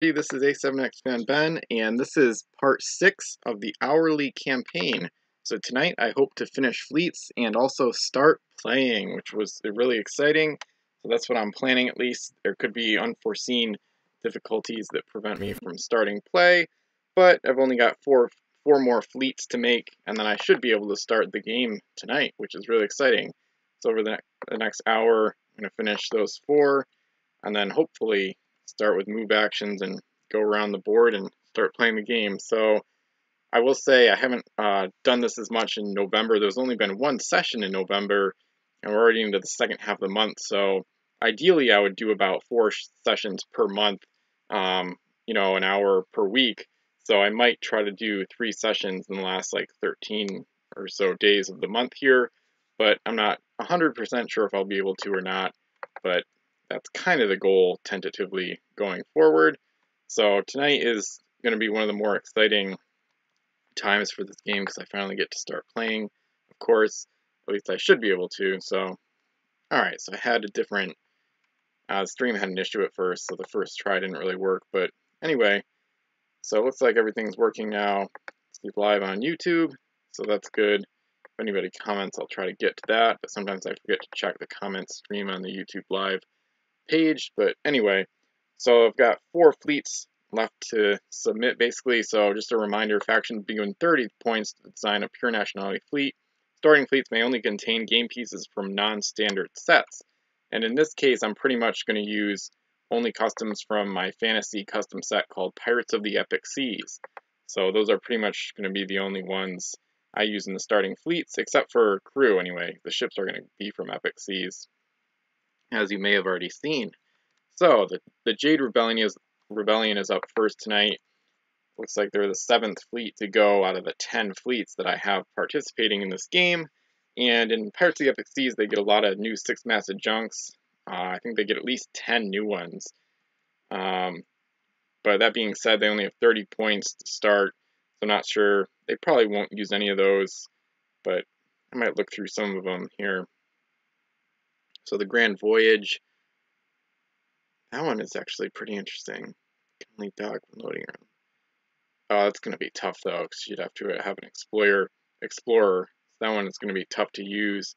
Hey, this is A7X Fan Ben, and this is part 6 of the hourly campaign. So tonight I hope to finish fleets and also start playing, which was really exciting. So that's what I'm planning at least. There could be unforeseen difficulties that prevent me from starting play, but I've only got four more fleets to make, and then I should be able to start the game tonight, which is really exciting. So over the next hour, I'm going to finish those 4, and then hopefully start with move actions and go around the board and start playing the game. So I will say I haven't done this as much in November. There's only been one session in November, and we're already into the second half of the month. So ideally, I would do about 4 sessions per month, an hour per week. So I might try to do 3 sessions in the last like 13 or so days of the month here, but I'm not 100% sure if I'll be able to or not. But that's kind of the goal tentatively going forward. So tonight is going to be one of the more exciting times for this game because I finally get to start playing, of course. At least I should be able to. So, alright, so I had a different stream had an issue at first, so the first try didn't really work. But anyway, so it looks like everything's working now. It's live on YouTube, so that's good. If anybody comments, I'll try to get to that, but sometimes I forget to check the comments stream on the YouTube live page. But anyway, so I've got 4 fleets left to submit basically. So just a reminder, factions begin 30 points to design a pure nationality fleet. Starting fleets may only contain game pieces from non-standard sets. And in this case, I'm pretty much going to use only customs from my fantasy custom set called Pirates of the Epic Seas. So those are pretty much going to be the only ones I use in the starting fleets, except for crew anyway. The ships are going to be from Epic Seas, as you may have already seen. So the Jade Rebellion is up first tonight. Looks like they're the 7th fleet to go out of the 10 fleets that I have participating in this game. And in Pirates of the Epic Seas, they get a lot of new 6-masted junks. I think they get at least 10 new ones. But that being said, they only have 30 points to start. So I'm not sure. They probably won't use any of those, but I might look through some of them here. So the Grand Voyage, that one is actually pretty interesting. Only dog loading around. Oh, that's going to be tough though, because you'd have to have an explorer. So that one is going to be tough to use.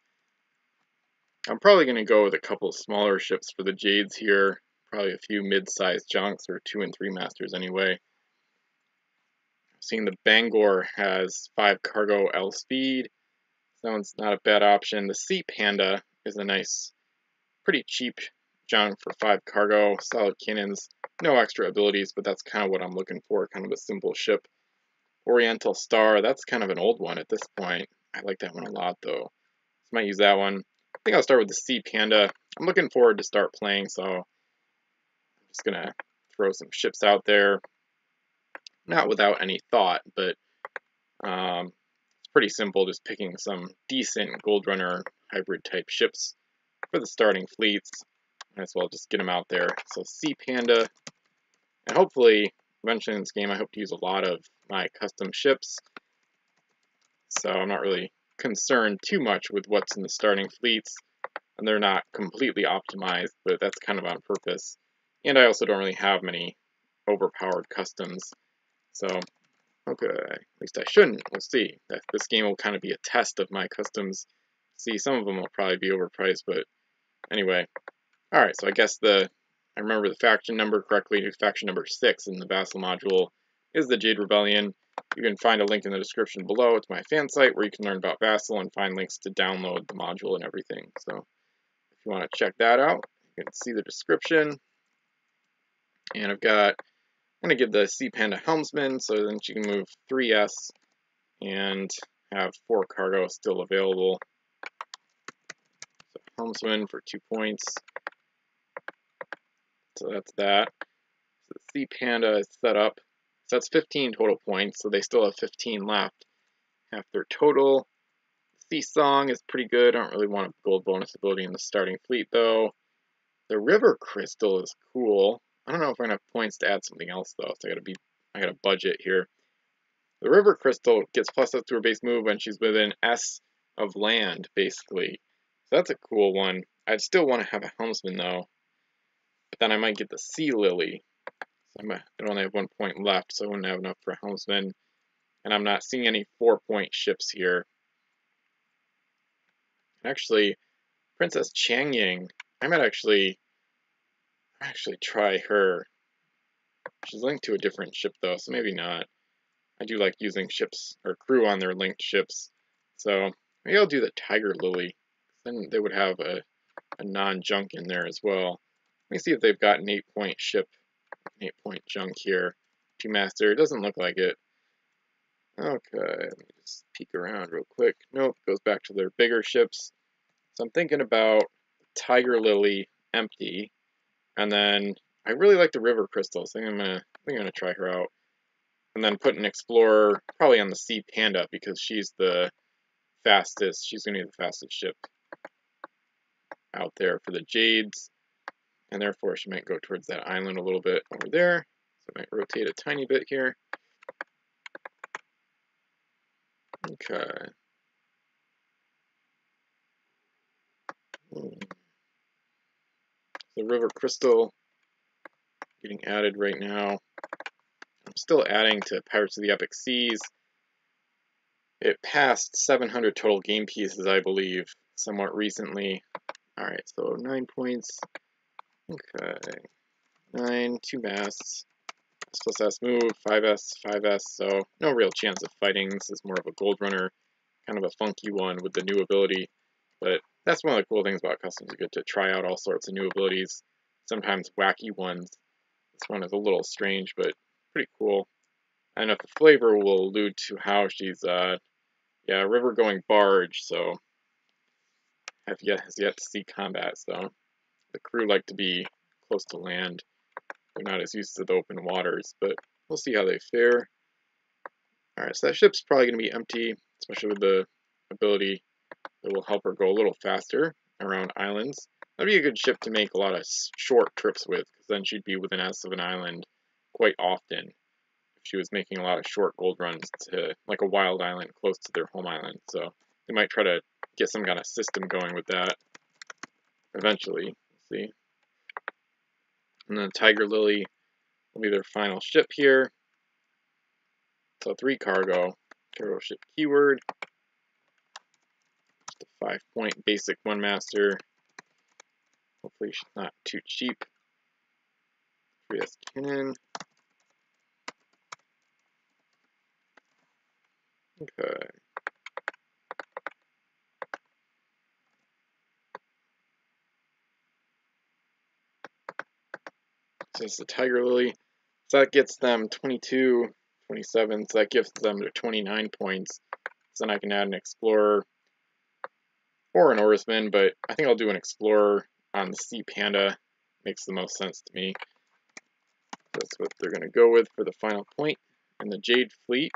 I'm probably going to go with a couple smaller ships for the Jades here. Probably a few mid-sized junks, or 2 and 3 masters anyway. Seeing the Bangor has 5 cargo L speed. So that one's not a bad option. The Sea Panda is a nice, pretty cheap junk for 5 cargo. Solid cannons. No extra abilities, but that's kind of what I'm looking for. Kind of a simple ship. Oriental Star, that's kind of an old one at this point. I like that one a lot though. So I might use that one. I think I'll start with the Sea Panda. I'm looking forward to start playing, so I'm just going to throw some ships out there. Not without any thought, but it's pretty simple, just picking some decent Gold Runner hybrid type ships for the starting fleets. Might as well just get them out there. So Sea Panda, and hopefully eventually in this game I hope to use a lot of my custom ships. So I'm not really concerned too much with what's in the starting fleets, and they're not completely optimized, but that's kind of on purpose. And I also don't really have many overpowered customs, so okay, at least I shouldn't. We'll see. This game will kind of be a test of my customs. See, some of them will probably be overpriced, but anyway. Alright, so I guess I remember the faction number correctly. Faction number 6 in the Vassal module is the Jade Rebellion. You can find a link in the description below. It's my fan site where you can learn about Vassal and find links to download the module and everything. So if you want to check that out, you can see the description. And I'm going to give the Sea Panda Helmsman, so then she can move 3S and have 4 cargo still available. So Helmsman for 2 points. So that's that. So the Sea Panda is set up. So that's 15 total points, so they still have 15 left. Half their total. Sea Song is pretty good. I don't really want a gold bonus ability in the starting fleet, though. The River Crystal is cool. I don't know if I'm going to have points to add something else, though, so I got a budget here. The River Crystal gets plus up to her base move when she's within S of land, basically. So that's a cool one. I'd still want to have a Helmsman, though. But then I might get the Sea Lily. So I only have 1 point left, so I wouldn't have enough for helmsman. And I'm not seeing any 4-point ships here. Actually, Princess Changying, I might actually try her. She's linked to a different ship though, so maybe not. I do like using ships or crew on their linked ships, so maybe I'll do the Tiger Lily. Then they would have a non-junk in there as well. Let me see if they've got an 8-point ship, an 8-point junk here. 2-master, it doesn't look like it. Okay, let me just peek around real quick. Nope, goes back to their bigger ships. So I'm thinking about Tiger Lily empty, and then I really like the River Crystal, so I think I'm gonna try her out. And then put an Explorer probably on the Sea Panda because she's the fastest. She's gonna be the fastest ship out there for the Jades, and therefore she might go towards that island a little bit over there. So I might rotate a tiny bit here. Okay. The River Crystal getting added right now. I'm still adding to Pirates of the Epic Seas. It passed 700 total game pieces, I believe, somewhat recently. Alright, so 9 points. Okay. 9, 2 masts. S plus S move, 5S, 5S, so no real chance of fighting. This is more of a Gold Runner, kind of a funky one with the new ability. But that's one of the cool things about Customs. You get to try out all sorts of new abilities, sometimes wacky ones. This one is a little strange, but pretty cool. I don't know if the flavor will allude to how she's, yeah, river going barge, so has yet to see combat, so the crew like to be close to land. They're not as used to the open waters, but we'll see how they fare. Alright, so that ship's probably going to be empty, especially with the ability that will help her go a little faster around islands. That'd be a good ship to make a lot of short trips with, because then she'd be within S of an island quite often. If she was making a lot of short gold runs to like a wild island close to their home island. So they might try to get some kind of system going with that eventually. We'll see. And then Tiger Lily will be their final ship here. So 3 cargo ship keyword. Just a 5-point basic 1-master. Hopefully she's not too cheap. 3S cannon. Okay. So it's the Tiger Lily. So that gets them 22, 27. So that gives them their 29 points. So then I can add an Explorer or an Oarsman, but I think I'll do an Explorer on the Sea Panda. Makes the most sense to me. That's what they're going to go with for the final point in the Jade Fleet.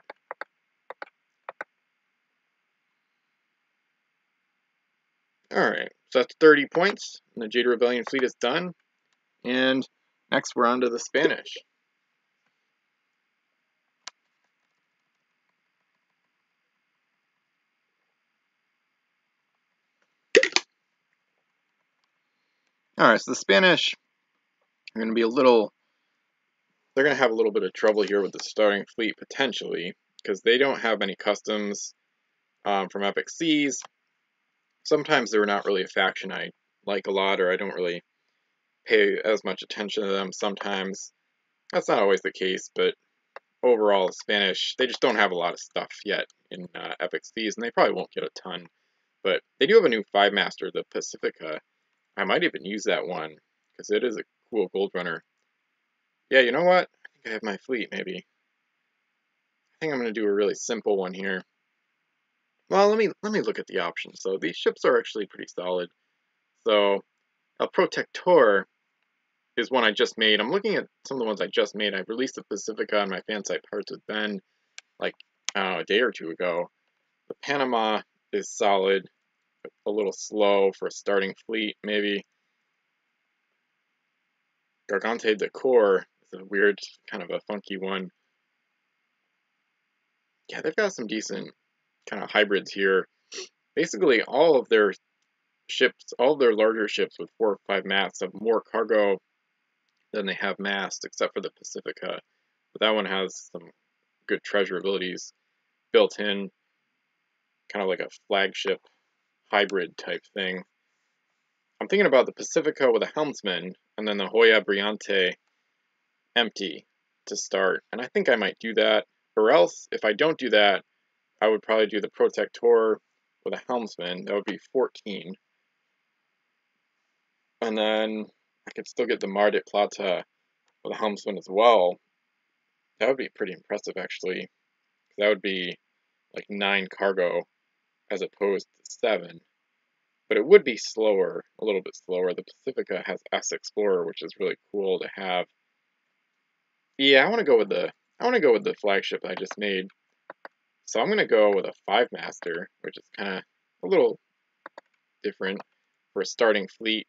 Alright, so that's 30 points, and the Jade Rebellion fleet is done. And next we're on to the Spanish. Alright, so the Spanish are going to be they're going to have a little bit of trouble here with the starting fleet, potentially, because they don't have any customs from Epic Seas. Sometimes they're not really a faction I like a lot, or I don't really pay as much attention to them sometimes. That's not always the case, but overall, Spanish, they just don't have a lot of stuff yet in Epic Seas, and they probably won't get a ton. But they do have a new 5-master, the Pacifica. I might even use that one, because it is a cool gold runner. Yeah, you know what? I think I have my fleet, maybe. I think I'm going to do a really simple one here. Well, let me look at the options. So these ships are actually pretty solid. So El Protector is one I just made. I'm looking at some of the ones I just made. I released the Pacifica on my fan site Parts with Ben like a day or two ago. The Panama is solid, a little slow for a starting fleet, maybe. Gargante de Cor is a weird, kind of a funky one. Yeah, they've got some decent kind of hybrids here. Basically, all of their ships, all of their larger ships with 4 or 5 masts have more cargo than they have massed, except for the Pacifica. But that one has some good treasure abilities built in, kind of like a flagship hybrid type thing. I'm thinking about the Pacifica with a helmsman, and then the Hoya Briante empty to start, and I think I might do that. Or else, if I don't do that, I would probably do the Protector with a helmsman. That would be 14. And then I could still get the Mar de Plata with a helmsman as well. That would be pretty impressive, actually. That would be like 9 cargo as opposed to 7. But it would be slower, a little bit slower. The Pacifica has S Explorer, which is really cool to have. Yeah, I want to go with the flagship I just made. So I'm gonna go with a 5 master, which is kind of a little different for a starting fleet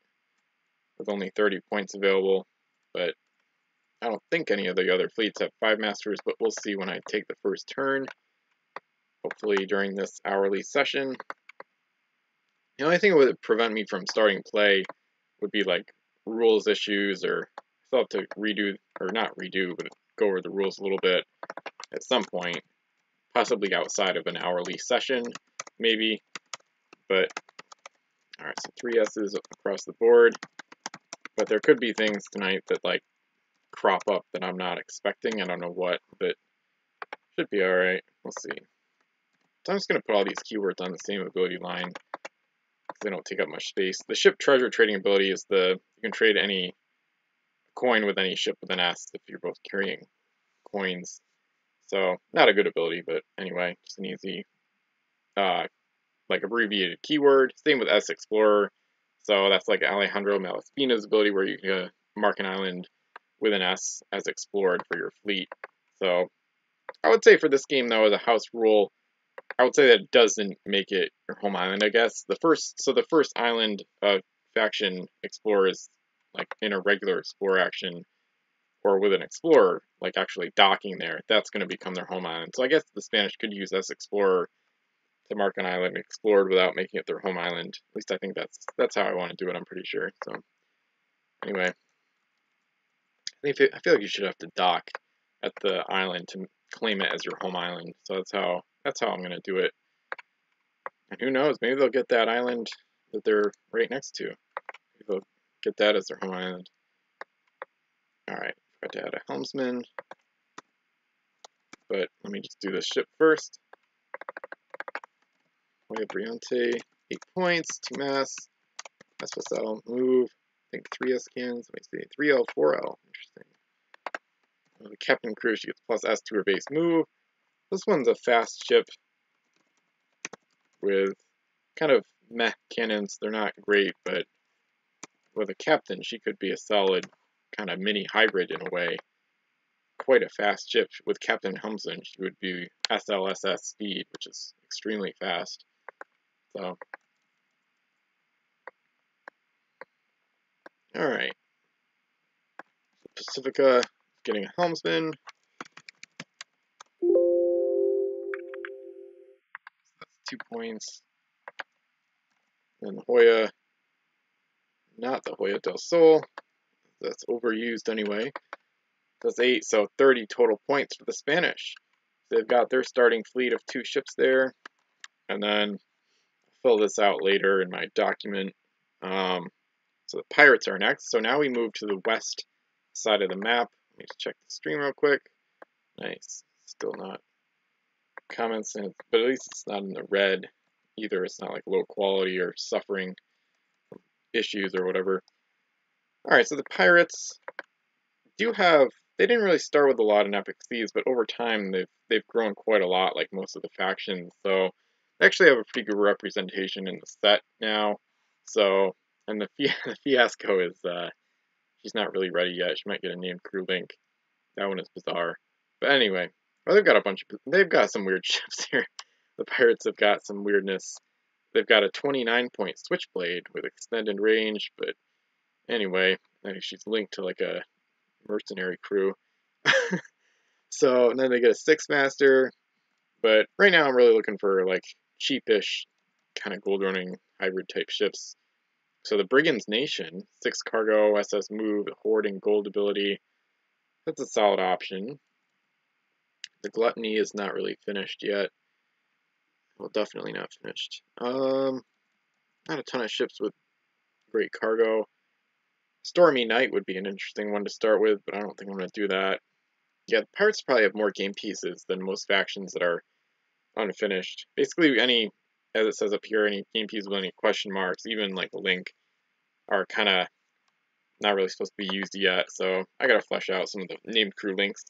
with only 30 points available. But I don't think any of the other fleets have 5 masters, but we'll see when I take the first turn. Hopefully during this hourly session. The only thing that would prevent me from starting play would be like rules issues, or still have to redo, or not redo, but go over the rules a little bit at some point, possibly outside of an hourly session, maybe. But alright, so 3 S's across the board. But there could be things tonight that like crop up that I'm not expecting. I don't know what, but should be alright. We'll see. So I'm just going to put all these keywords on the same ability line, because they don't take up much space. The ship treasure trading ability is you can trade any coin with any ship with an S if you're both carrying coins. So not a good ability, but anyway, just an easy, like abbreviated keyword. Same with S Explorer. So that's like Alejandro Malaspina's ability, where you can mark an island with an S as explored for your fleet. So I would say for this game, though, as a house rule, I would say that it doesn't make it your home island, I guess. The first island faction explorer is like in a regular explorer action, or with an explorer, like actually docking there. That's going to become their home island. So I guess the Spanish could use S Explorer to mark an island explored without making it their home island. At least I think that's how I want to do it, I'm pretty sure. So anyway, I feel like you should have to dock at the island to claim it as your home island. So that's how I'm going to do it. And who knows, maybe they'll get that island that they're right next to. Maybe they'll get that as their home island. Alright, got to add a helmsman. But let me just do this ship first. Hoya Briante, 8 points, 2 mass. VASSAL, move. I think 3S cans. Let me see. 3L, 4L. Interesting. The captain crew, she gets plus S to her base move. This one's a fast ship with kind of meh cannons. They're not great, but with a captain, she could be a solid kind of mini hybrid in a way. Quite a fast ship. With Captain Helmsman, she would be SLSS speed, which is extremely fast. So, alright. Pacifica getting a helmsman. That's 2 points. And the Hoya, not the Hoya del Sol. That's overused anyway. That's 8, so 30 total points for the Spanish. They've got their starting fleet of 2 ships there. And then I'll fill this out later in my document. So the pirates are next. So now we move to the west side of the map. Let me just check the stream real quick. Nice. Still not comments, but at least it's not in the red either. It's not like low quality or suffering issues or whatever. Alright, so the pirates do have, they didn't really start with a lot in Epic Seas, but over time they've grown quite a lot, like most of the factions. So they actually have a pretty good representation in the set now. So, and the fiasco is she's not really ready yet. She might get a named crew link. That one is bizarre. But anyway, well, they've got some weird ships here. The pirates have got some weirdness. They've got a 29-point switchblade with extended range, but anyway, I think she's linked to like a mercenary crew. So, and then they get a 6-master, but right now I'm really looking for like cheapish kind of gold running hybrid type ships. So the Brigand's Nation, 6 cargo, SS move, Horde, and gold ability. That's a solid option. The Gluttony is not really finished yet. Well, definitely not finished. Not a ton of ships with great cargo. Stormy Night would be an interesting one to start with, but I don't think I'm going to do that. Yeah, the Pirates probably have more game pieces than most factions that are unfinished. Basically, any, as it says up here, any game pieces with any question marks, even like Link, are kind of not really supposed to be used yet, so I gotta flesh out some of the named crew links.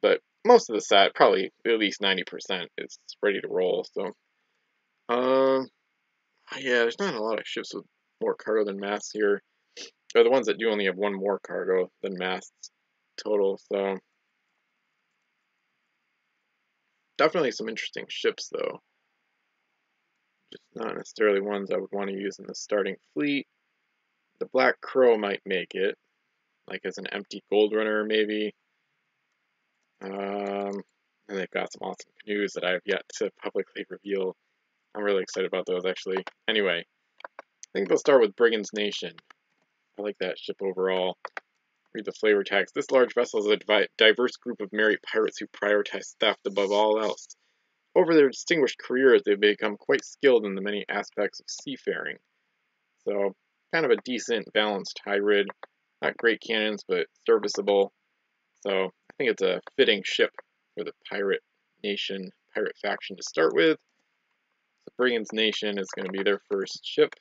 But most of the set, probably at least 90%, is ready to roll, so. Yeah, there's not a lot of ships with more cargo than masts here. They're the ones that do only have one more cargo than masts total, so. Definitely some interesting ships, though. Just not necessarily ones I would want to use in the starting fleet. The Black Crow might make it, like as an empty Gold Runner, maybe. And they've got some awesome canoes that I have yet to publicly reveal. I'm really excited about those, actually. Anyway, I think they'll start with Brigand's Nation. I like that ship overall. Read the flavor text. This large vessel is a diverse group of merry pirates who prioritize theft above all else. Over their distinguished careers, they've become quite skilled in the many aspects of seafaring. So, kind of a decent, balanced hybrid. Not great cannons, but serviceable. So, I think it's a fitting ship for the pirate nation, pirate faction to start with. The Brigand's Nation is going to be their first ship,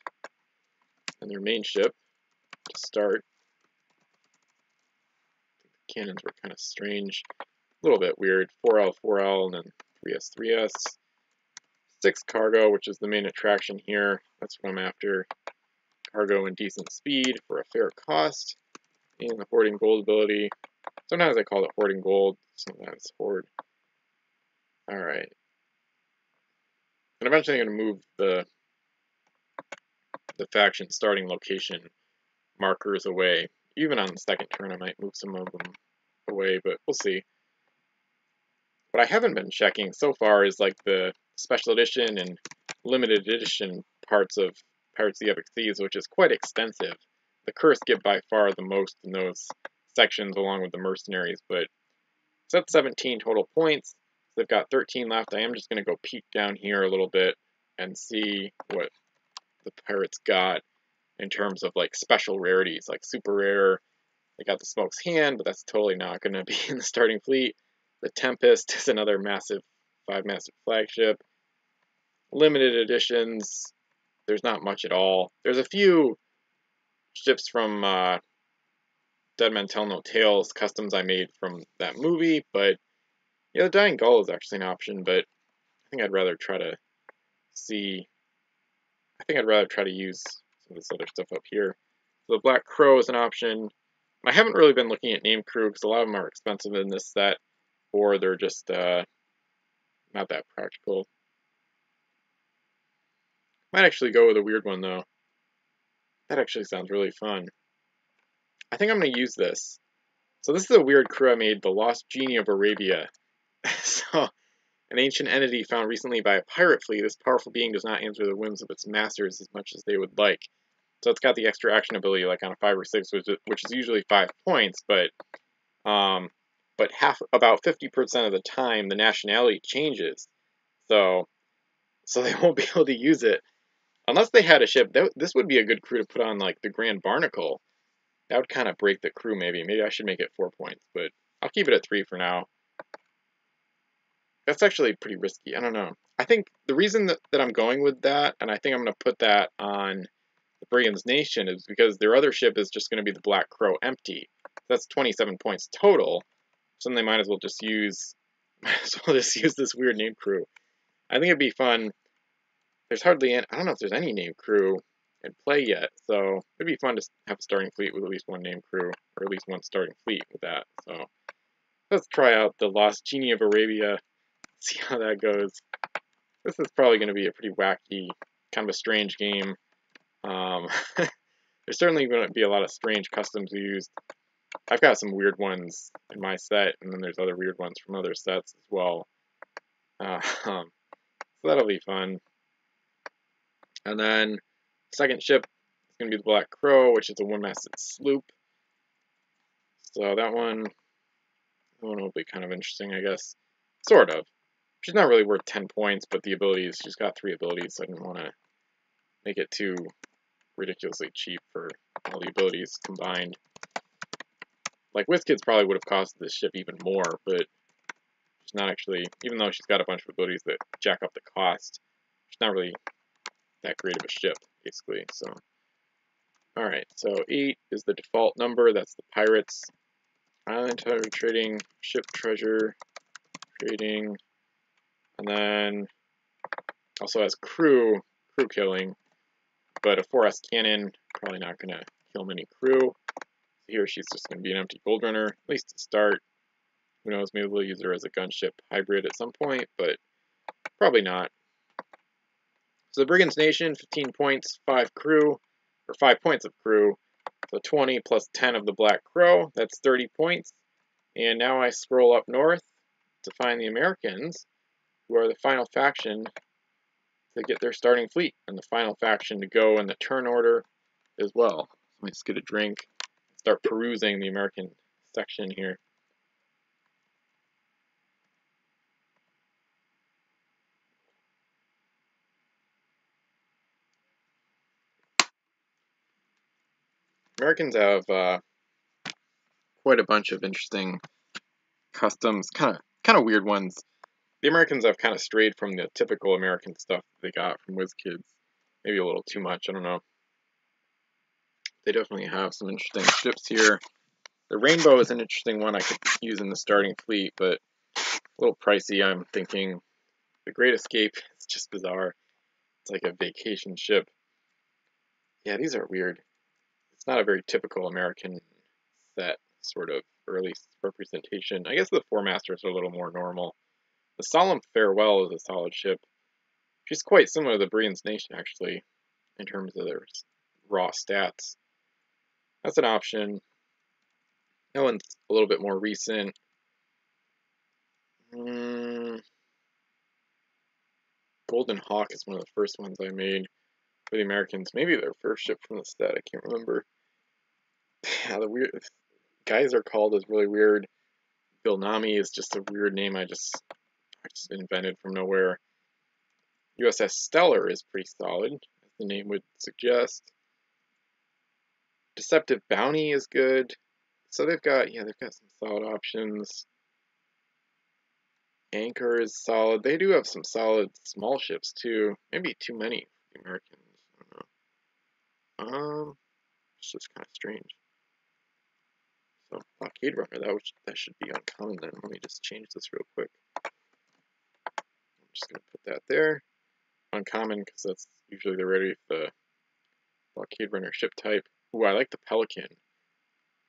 and their main ship to start. The cannons were kind of strange, a little bit weird. 4L, 4L, and then 3S, 3S. 6 cargo, which is the main attraction here. That's what I'm after. Cargo and decent speed for a fair cost. And the Hoarding Gold ability. Sometimes I call it Hoarding Gold, sometimes Hoard. Alright. And eventually I'm going to move the faction starting location markers away. Even on the second turn I might move some of them away, but we'll see. What I haven't been checking so far is like the special edition and limited edition parts of Pirates of the Epic Seas, which is quite extensive. The Curse get by far the most in those sections along with the mercenaries, but it's at 17 total points. So they've got 13 left. I am just going to go peek down here a little bit and see what the Pirates got in terms of like special rarities, like super rare. They got the Smoke's Hand, but that's totally not going to be in the starting fleet. The Tempest is another massive 5-masted flagship. Limited editions, there's not much at all. There's a few ships from Dead Men Tell No Tales customs I made from that movie, but yeah, the Dying Gull is actually an option, but I think I'd rather try to use some of this other stuff up here. So the Black Crow is an option. I haven't really been looking at name crew because a lot of them are expensive in this set, or they're just not that practical. Might actually go with a weird one though. That actually sounds really fun. I think I'm going to use this. So this is a weird crew I made, the Lost Genie of Arabia. So, an ancient entity found recently by a pirate fleet, this powerful being does not answer the whims of its masters as much as they would like. So it's got the extra action ability like on a 5 or 6, which is usually 5 points, but about 50% of the time the nationality changes. So they won't be able to use it unless they had a ship. This would be a good crew to put on like the Grand Barnacle. That would kind of break the crew maybe. Maybe I should make it 4 points, but I'll keep it at 3 for now. That's actually pretty risky. I don't know. I think the reason that I'm going with that, and I think I'm going to put that on the Brigand's Nation, is because their other ship is just going to be the Black Crow empty. That's 27 points total. So then they might as well just use this weird name crew. I think it'd be fun. There's hardly any, I don't know if there's any name crew in play yet, so it'd be fun to have a starting fleet with at least one name crew, or at least one starting fleet with that. So let's try out the Lost Genie of Arabia, see how that goes. This is probably going to be a pretty wacky, kind of a strange game. There's certainly going to be a lot of strange customs used. I've got some weird ones in my set, and then there's other weird ones from other sets as well. So that'll be fun. And then second ship, going to be the Black Crow, which is a one-masted sloop. So that one will be kind of interesting, I guess. Sort of. She's not really worth 10 points, but the abilities, she's got 3 abilities, so I didn't want to make it too ridiculously cheap for all the abilities combined. Like, WizKids probably would have costed this ship even more, but she's not actually, even though she's got a bunch of abilities that jack up the cost, she's not really that great of a ship, basically, so. Alright, so 8 is the default number, that's the pirates. Island trading, ship treasure, trading, and then also has crew killing, but a 4S cannon, probably not going to kill many crew. Here she's just going to be an empty gold runner, at least to start. Who knows, maybe we'll use her as a gunship hybrid at some point, but probably not. So the Brigand's Nation, 15 points, 5 crew, or 5 points of crew. So 20 plus 10 of the Black Crow, that's 30 points. And now I scroll up north to find the Americans, who are the final faction to get their starting fleet, and the final faction to go in the turn order as well. Let me just get a drink, start perusing the American section here. Americans have quite a bunch of interesting customs, kind of weird ones. The Americans have kind of strayed from the typical American stuff they got from WizKids. Maybe a little too much, I don't know. They definitely have some interesting ships here. The Rainbow is an interesting one I could use in the starting fleet, but a little pricey. I'm thinking the Great Escape is just bizarre. It's like a vacation ship. Yeah, these are weird. It's not a very typical American set, sort of early representation. I guess the Four Masters are a little more normal. The Solemn Farewell is a solid ship. She's quite similar to the Brienne's Nation, actually, in terms of their raw stats. That's an option. That one's a little bit more recent. Golden Hawk is one of the first ones I made for the Americans. Maybe their first ship from the set, I can't remember. Yeah, the weird guys are called is really weird. Bill Nami is just a weird name I just invented from nowhere. USS Stellar is pretty solid, as the name would suggest. Deceptive Bounty is good. So they've got some solid options. Anchor is solid. They do have some solid small ships too. Maybe too many for the Americans. I don't know. It's just kind of strange. So Blockade Runner, that should be uncommon then. Let me just change this real quick. I'm just gonna put that there. Uncommon because that's usually the rarity of the Blockade Runner ship type. Ooh, I like the Pelican.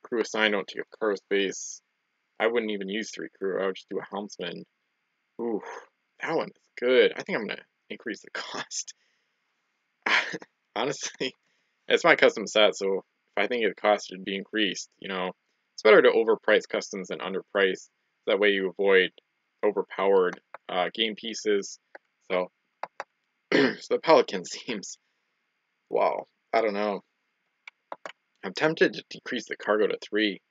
Crew assigned don't take up cargo space. I wouldn't even use 3 crew. I would just do a helmsman. Ooh, that one is good. I think I'm gonna increase the cost. Honestly, it's my custom set, so if I think the cost should be increased, it's better to overprice customs than underprice. That way you avoid overpowered game pieces. So, so the Pelican seems, wow, I don't know. I'm tempted to decrease the cargo to 3.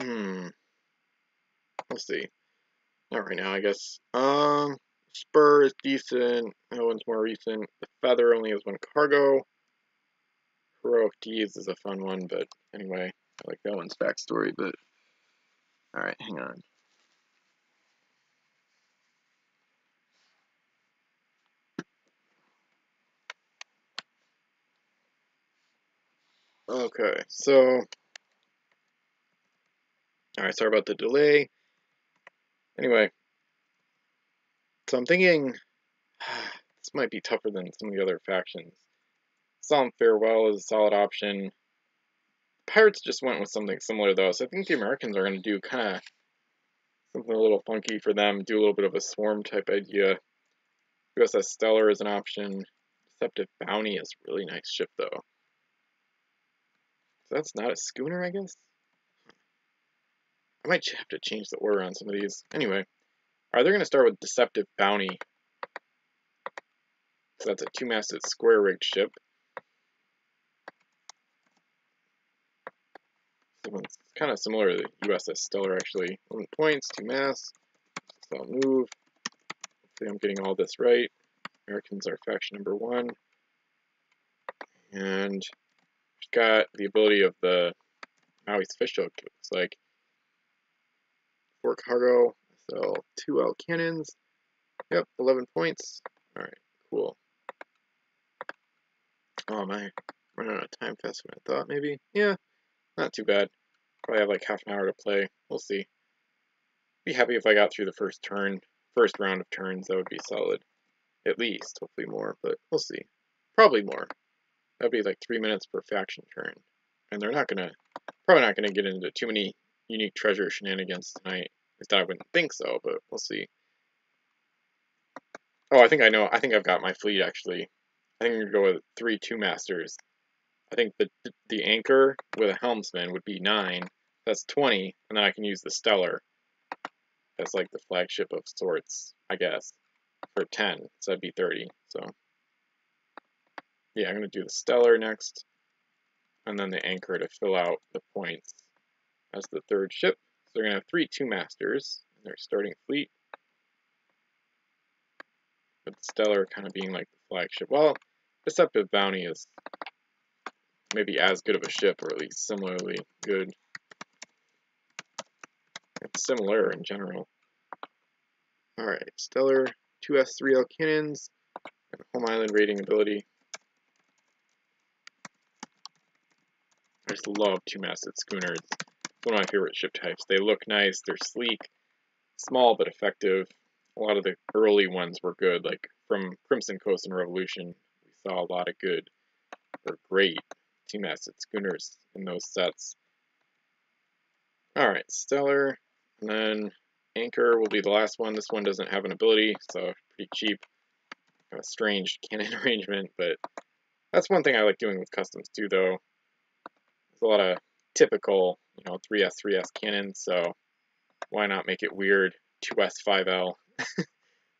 We'll see. Not right now, I guess. Spur is decent. That one's more recent. The Feather only has 1 cargo. Heroic Deeds is a fun one, but anyway, I like that one's backstory, but alright, hang on. Okay, so alright, sorry about the delay. Anyway, so I'm thinking this might be tougher than some of the other factions. Solemn Farewell is a solid option. Pirates just went with something similar though, so I think the Americans are going to do kind of something a little funky for them, do a little bit of a swarm type idea. USS Stellar is an option. Deceptive Bounty is a really nice ship though. So that's not a schooner, I guess? I might have to change the order on some of these. Anyway, alright, they're going to start with Deceptive Bounty. So that's a 2-masted square-rigged ship. This one's kind of similar to the USS Stellar, actually. 11 points, 2 mass. So I'll move. Hopefully I'm getting all this right. Americans are faction number 1. And we've got the ability of the Maui's fish hook, it looks like. 4 cargo, so 2 L cannons. Yep, 11 points. Alright, cool. Oh, am I running out of time faster than I thought, maybe? Yeah, not too bad. Probably have like half an hour to play. We'll see. Be happy if I got through the first round of turns. That would be solid. At least, hopefully more, but we'll see. Probably more. That'd be like 3 minutes per faction turn. And they're probably not gonna get into too many unique treasure shenanigans tonight. At least I wouldn't think so, but we'll see. Oh, I think I know. I think I've got my fleet, actually. I think I'm gonna go with 3 2-masters. I think the anchor with a helmsman would be 9. That's 20, and then I can use the Stellar as like the flagship of sorts, I guess, for 10. So that'd be 30. So yeah, I'm gonna do the Stellar next, and then the anchor to fill out the points as the 3rd ship. So they're gonna have 3 2-masters in their starting fleet, with the Stellar kind of being like the flagship. Well, Deceptive Bounty is maybe as good of a ship, or at least similarly good. It's similar in general. Alright, Stellar, 2S 3L cannons, and home island raiding ability. I just love 2-masted schooners. It's one of my favorite ship types. They look nice, they're sleek, small but effective. A lot of the early ones were good, like from Crimson Coast and Revolution. We saw a lot of good, or great 2-masted schooners in those sets. Alright, Stellar, and then Anchor will be the last one. This one doesn't have an ability, so pretty cheap. Kind of strange cannon arrangement, but that's one thing I like doing with customs too, though. There's a lot of typical, 3S, 3S cannons, so why not make it weird? 2S, 5L.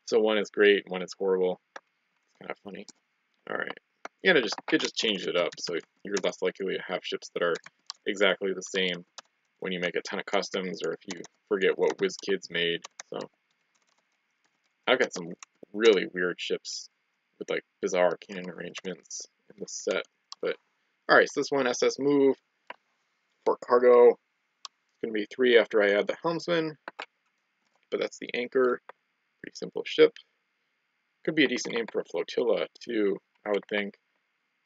So one is great, one is horrible. It's kind of funny. Alright. Yeah, it just changed it up, so you're less likely to have ships that are exactly the same when you make a ton of customs, or if you forget what WizKids made. So I've got some really weird ships with like bizarre cannon arrangements in this set. But alright, so this one, SS Move, for cargo. It's going to be 3 after I add the helmsman, but that's the anchor. Pretty simple ship. Could be a decent name for a flotilla too, I would think,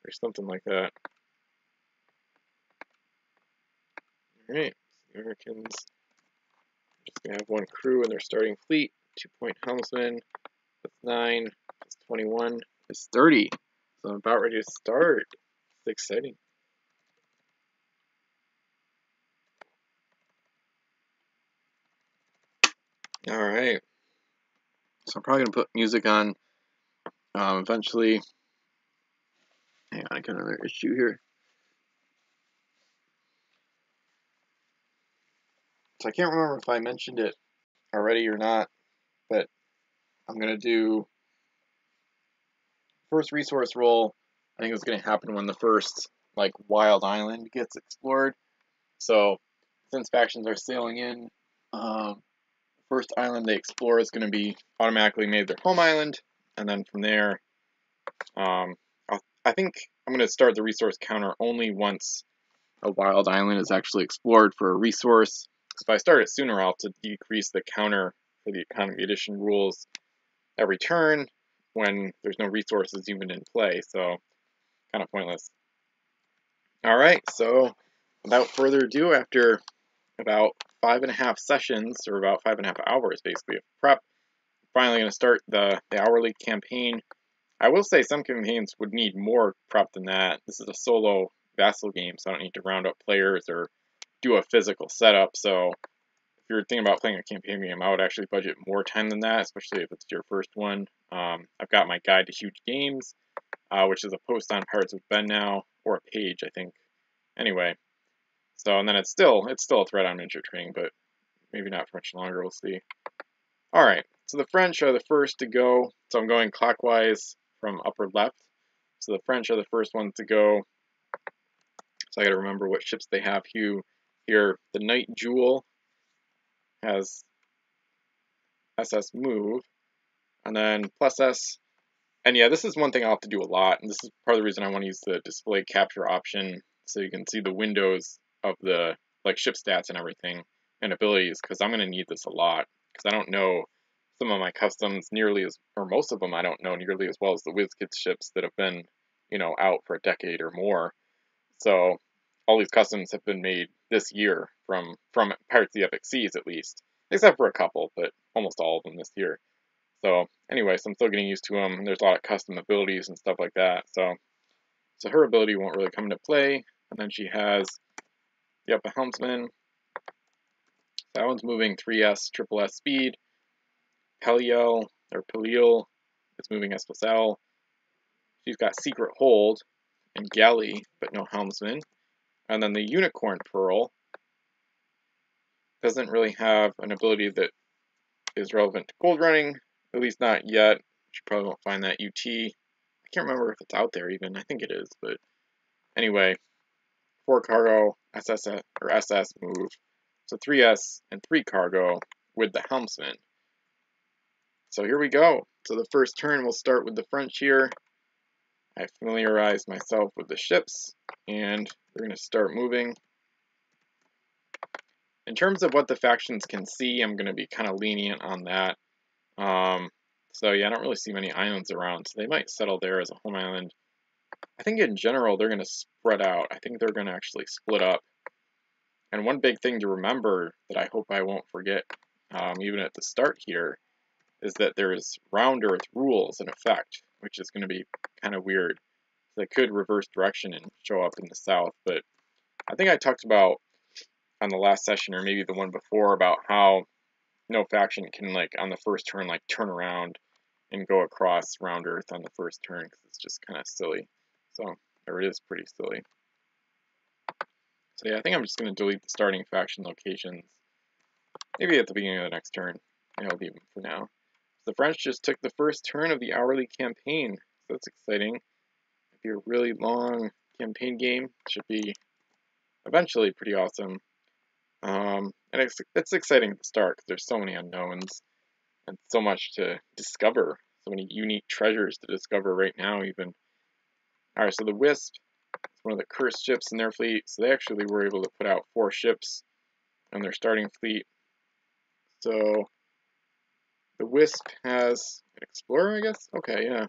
or something like that. Alright, the Americans are just going to have 1 crew in their starting fleet. 2-point helmsman. That's 9. That's 21. It's 30. So I'm about ready to start. It's exciting. Alright. So I'm probably going to put music on eventually. Hang on, I got another issue here. So I can't remember if I mentioned it already or not, but I'm going to do first resource roll. I think it's going to happen when the first wild island gets explored. So since factions are sailing in, first island they explore is going to be automatically made their home island, and then from there, I think I'm going to start the resource counter only once a wild island is actually explored for a resource. So if I start it sooner, I'll have to decrease the counter for the economy edition rules every turn when there's no resources even in play, so kind of pointless. Alright, so without further ado, after about 5.5 sessions, or about 5.5 hours basically of prep, I'm finally going to start the hourly campaign. I will say some campaigns would need more prep than that. This is a solo Vassal game, so I don't need to round up players or do a physical setup, so if you're thinking about playing a campaign game, I would actually budget more time than that, especially if it's your first one. I've got my guide to huge games, which is a post on Pirates of Ben now, or a page, I think. Anyway, so, and then it's still a thread on miniature training, but maybe not for much longer, we'll see. Alright, so the French are the first to go, so I'm going clockwise from upper left. So the French are the first ones to go, so I gotta remember what ships they have. Hugh here, the Knight Jewel has SS move, and then plus S. And yeah, this is one thing I'll have to do a lot, and this is part of the reason I want to use the display capture option, so you can see the windows of the like ship stats and everything and abilities, because I'm going to need this a lot, because I don't know some of my customs nearly as, or most of them I don't know nearly as well as the WizKids ships that have been, you know, out for a decade or more. So all these customs have been made this year from Pirates of the Epic Seas at least, except for a couple, but almost all of them this year. So anyway, so I'm still getting used to them. There's a lot of custom abilities and stuff like that. So her ability won't really come into play. And then she has, yep, a helmsman. That one's moving 3S, triple S speed. Peliel, or Peliel, is moving S plus L. She's got secret hold and galley, but no helmsman. And then the unicorn pearl doesn't really have an ability that is relevant to gold running, at least not yet. You probably won't find that UT. I can't remember if it's out there even. I think it is, but anyway, 4 cargo, SS or SS move. So 3S and 3 cargo with the helmsman. So here we go. So the first turn we'll start with the frontier. I familiarized myself with the ships, and we're going to start moving. In terms of what the factions can see, I'm going to be kind of lenient on that. So yeah, I don't really see many islands around, so they might settle there as a home island. I think in general they're going to spread out. I think they're going to actually split up. And one big thing to remember that I hope I won't forget, even at the start here, is that there's round earth rules in effect, which is going to be kind of weird. They could reverse direction and show up in the south, but I think I talked about on the last session, or maybe the one before, about how no faction can, like, on the first turn, like, turn around and go across round earth on the first turn, because it's just kind of silly. So, or it is pretty silly. So yeah, I think I'm just going to delete the starting faction locations. Maybe at the beginning of the next turn. I'll leave them for now. The French just took the first turn of the hourly campaign, so that's exciting. It'll be a really long campaign game. It should be eventually pretty awesome. And it's exciting at the start because there's so many unknowns and so much to discover, so many unique treasures to discover right now even. Alright, so the Wisp is one of the cursed ships in their fleet, so they actually were able to put out 4 ships on their starting fleet. So the Wisp has an explorer, I guess? Okay, yeah.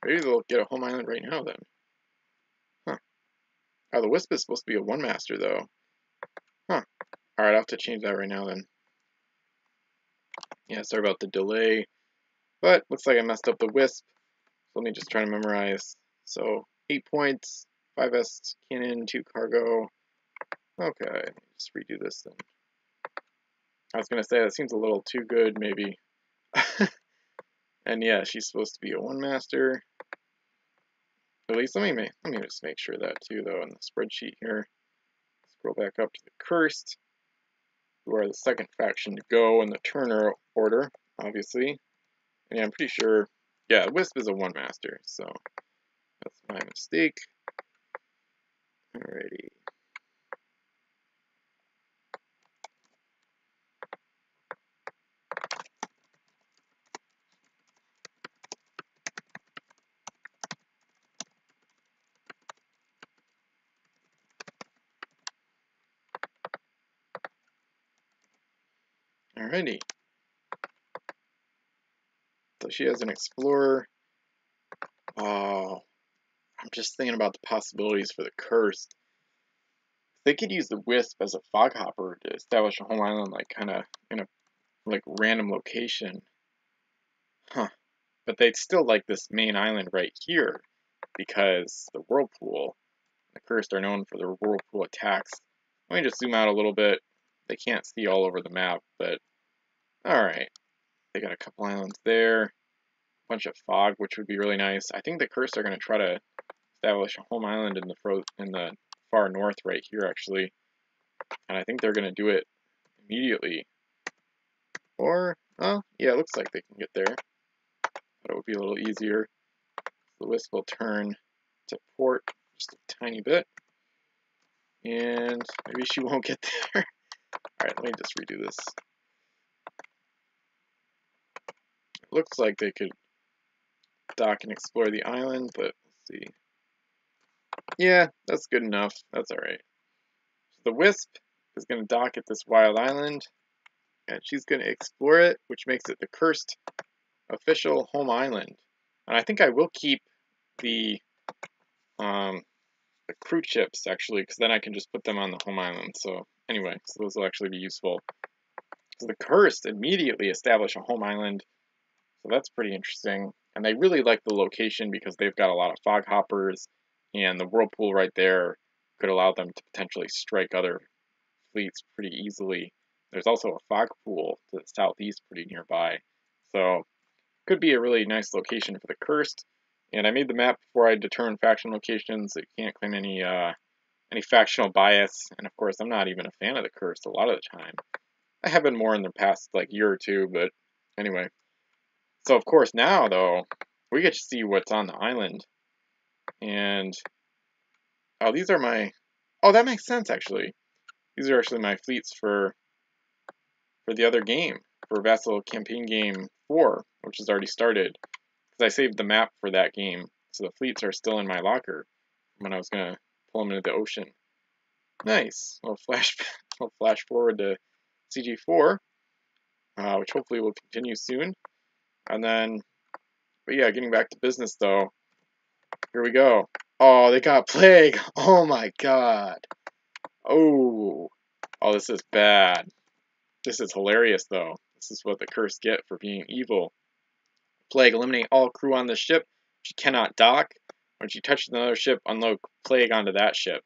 Maybe they'll get a home island right now then. Huh. Oh, the Wisp is supposed to be a 1-master though. Huh. Alright, I'll have to change that right now then. Yeah, sorry about the delay. But looks like I messed up the Wisp. So let me just try to memorize. So 8 points, 5S cannon, 2 cargo. Okay, just redo this then. I was gonna say that seems a little too good, maybe. And yeah, she's supposed to be a 1-master. At least let me just make sure that too, though, in the spreadsheet here. Scroll back up to the cursed, who are the second faction to go in the turn order, obviously. And yeah, I'm pretty sure, yeah, Wisp is a 1-master, so that's my mistake. Alrighty. Alrighty. So she has an explorer. Oh, I'm just thinking about the possibilities for the cursed. They could use the Wisp as a fog hopper to establish a home island, like kind of in a like random location. Huh. But they'd still like this main island right here, because the whirlpool, the cursed are known for their whirlpool attacks. Let me just zoom out a little bit. They can't see all over the map, but alright. They got a couple islands there. A bunch of fog, which would be really nice. I think the cursed are going to try to establish a home island in the far north right here, actually. And I think they're going to do it immediately. Or, oh, yeah, it looks like they can get there. But it would be a little easier. The Wisp will turn to port just a tiny bit. And maybe she won't get there. Alright, let me just redo this. It looks like they could dock and explore the island, but let's see. Yeah, that's good enough. That's alright. So the Wisp is going to dock at this wild island, and she's going to explore it, which makes it the cursed official home island. And I think I will keep the crew chips, actually, because then I can just put them on the home island. So anyway, so those will actually be useful. So the cursed immediately establish a home island, so that's pretty interesting. And they really like the location because they've got a lot of fog hoppers, and the whirlpool right there could allow them to potentially strike other fleets pretty easily. There's also a fog pool to the southeast pretty nearby, so could be a really nice location for the cursed. And I made the map before I determined faction locations. So you can't claim any factional bias. And of course, I'm not even a fan of the cursed a lot of the time. I have been more in the past like year or two, but anyway. So of course now though, we get to see what's on the island. And oh, these are my that makes sense actually. These are actually my fleets for the other game, for Vassal Campaign Game 4, which has already started. Because I saved the map for that game, so the fleets are still in my locker when I was gonna pull them into the ocean. Nice. We'll flash forward to CG4, which hopefully will continue soon. And then, but yeah, getting back to business though. Here we go. Oh, they got plague. Oh my god. Oh, this is bad. This is hilarious though. This is what the curse get for being evil. Plague, eliminate all crew on the ship. She cannot dock. When she touches another ship, unload plague onto that ship.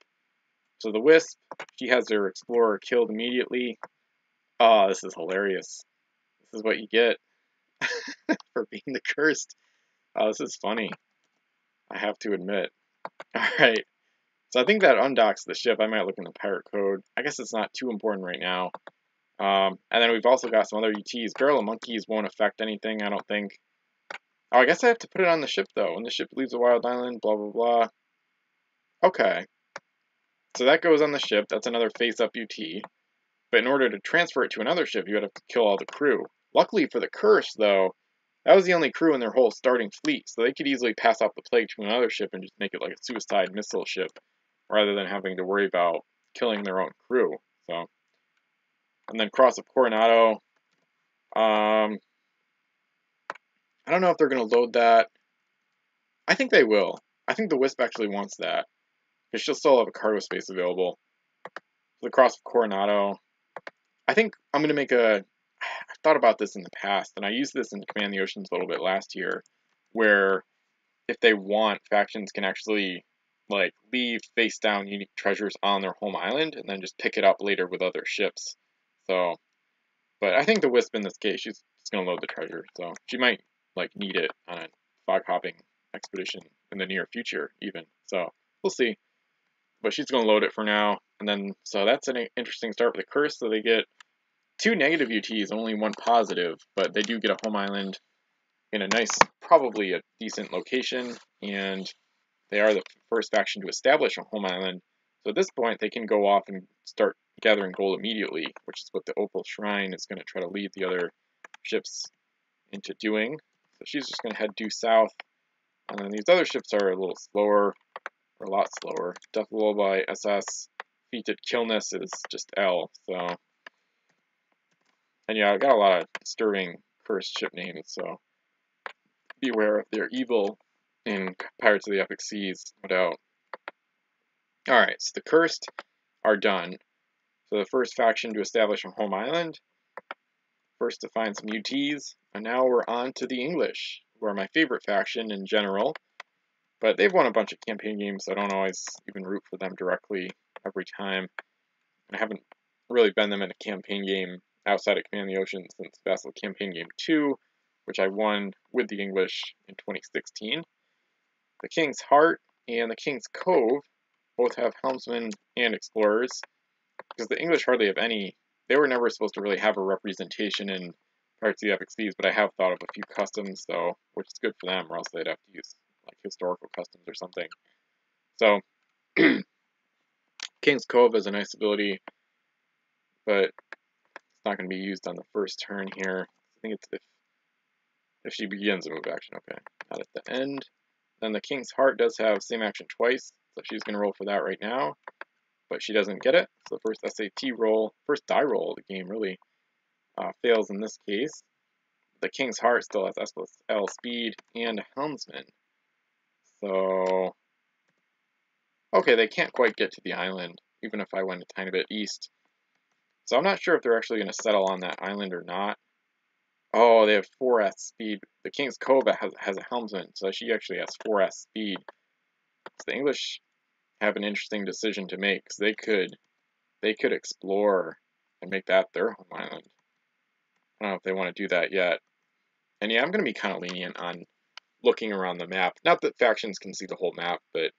So the Wisp, she has her explorer killed immediately. Oh, this is hilarious. This is what you get for being the cursed. Oh, this is funny. I have to admit. Alright. So I think that undocks the ship. I might look in the pirate code. I guess it's not too important right now. And then we've also got some other UTs. Barrel of Monkeys won't affect anything, I don't think. Oh, I guess I have to put it on the ship, though. When the ship leaves a wild island, blah, blah, blah. Okay. So that goes on the ship. That's another face-up UT. But in order to transfer it to another ship, you would have to kill all the crew. Luckily for the curse, though, that was the only crew in their whole starting fleet. So they could easily pass off the plague to another ship and just make it like a suicide missile ship, rather than having to worry about killing their own crew. So, and then Cross of Coronado. I don't know if they're going to load that. I think they will. I think the Wisp actually wants that, because she'll still have a cargo space available. The Cross of Coronado. I think I'm going to make a... I've thought about this in the past, and I used this in Command the Oceans a little bit last year, where if they want, factions can actually like leave face down unique treasures on their home island and then just pick it up later with other ships. So, but I think the Wisp in this case, she's just going to load the treasure, so she might like need it on a fog hopping expedition in the near future even. So we'll see. But she's going to load it for now, and then so that's an interesting start for the curse. So they get 2 negative UTs, only 1 positive, but they do get a home island in a nice, probably a decent location, and they are the first faction to establish a home island. So at this point, they can go off and start gathering gold immediately, which is what the Opal Shrine is going to try to lead the other ships into doing. So she's just going to head due south, and then these other ships are a little slower, or a lot slower. Death Lullaby SS, Defeated Killness is just L, so... And yeah, I've got a lot of disturbing cursed ship names, so beware if they're evil in Pirates of the Epic Seas, no doubt. Alright, so the cursed are done. So the first faction to establish a home island, first to find some UTs, and now we're on to the English, who are my favorite faction in general. But they've won a bunch of campaign games, so I don't always even root for them directly every time. I haven't really been them in a campaign game outside of Command the Ocean since Vassal Campaign Game 2, which I won with the English in 2016. The King's Heart and the King's Cove both have helmsmen and explorers, because the English hardly have any. They were never supposed to really have a representation in Pirates of the Epic Seas, but I have thought of a few customs, though, which is good for them, or else they'd have to use like historical customs or something. So, King's Cove has a nice ability, but it's not going to be used on the first turn here. I think it's if she begins a move action. Okay, not at the end. Then the King's Heart does have same action twice, so she's going to roll for that right now, but she doesn't get it. So the first SAT roll, first die roll of the game really fails in this case. The King's Heart still has S+L speed and Helmsman. So, okay, they can't quite get to the island, even if I went a tiny bit east. So I'm not sure if they're actually going to settle on that island or not. Oh, they have 4S speed. The King's Cove has a helmsman, so she actually has 4S speed. So the English have an interesting decision to make, because they could explore and make that their home island. I don't know if they want to do that yet. And yeah, I'm going to be kind of lenient on looking around the map. Not that factions can see the whole map, but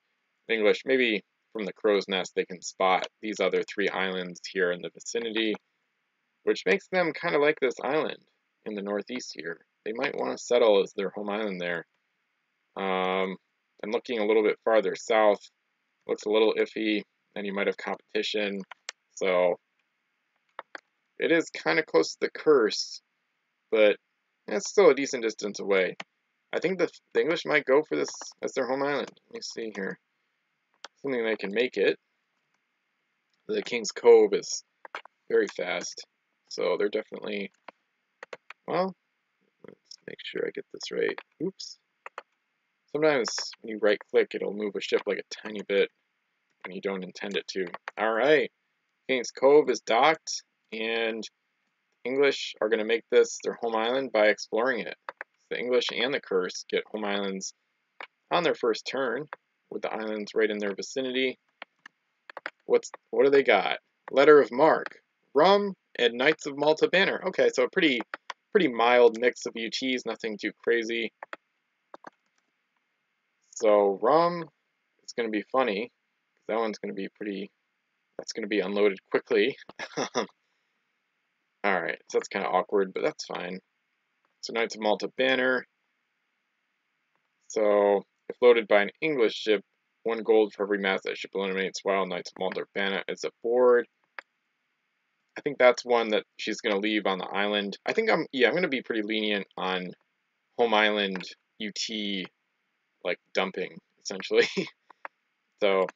the English, maybe from the crow's nest, they can spot these other 3 islands here in the vicinity, which makes them kind of like this island in the northeast here. They might want to settle as their home island there. And looking a little bit farther south, looks a little iffy, and you might have competition. So it is kind of close to the curse, but it's still a decent distance away. I think the English might go for this as their home island. Let me see here. Assuming they can make it. The King's Cove is very fast, so they're definitely, well, let's make sure I get this right. Oops. Sometimes when you right click, it'll move a ship like a tiny bit when you don't intend it to. Alright, King's Cove is docked, and English are going to make this their home island by exploring it. The English and the Curse get home islands on their first turn, with the islands right in their vicinity. What do they got? Letter of Marque, Rum, and Knights of Malta banner. Okay, so a pretty mild mix of UTs, nothing too crazy. So Rum is going to be funny. That one's going to be that's going to be unloaded quickly. Alright, so that's kind of awkward, but that's fine. So Knights of Malta banner. So if loaded by an English ship, 1 gold for every mass that ship eliminates while Knights of Malta banner is aboard. I think that's one that she's going to leave on the island. I think I'm going to be pretty lenient on home island UT, like, dumping, essentially. So,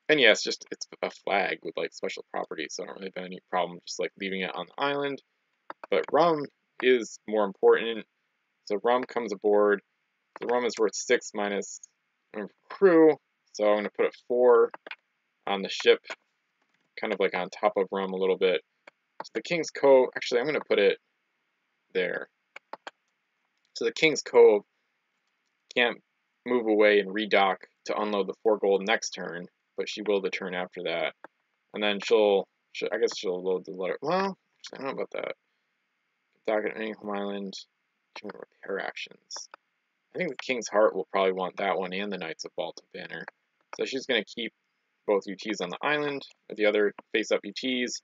and yes, it's a flag with, like, special properties, so I don't really have any problem just, like, leaving it on the island. But Rum is more important, so Rum comes aboard. The Rum is worth 6 minus crew, so I'm going to put a 4 on the ship, kind of like on top of Rum a little bit. So the King's Cove, actually I'm going to put it there. So the King's Cove can't move away and redock to unload the 4 gold next turn, but she will the turn after that. And then I guess she'll load the letter. Well, I don't know about that. Dock at any home island, repair actions. I think the King's Heart will probably want that one and the Knights of Malta banner. So she's going to keep both UTs on the island, the other face-up UTs.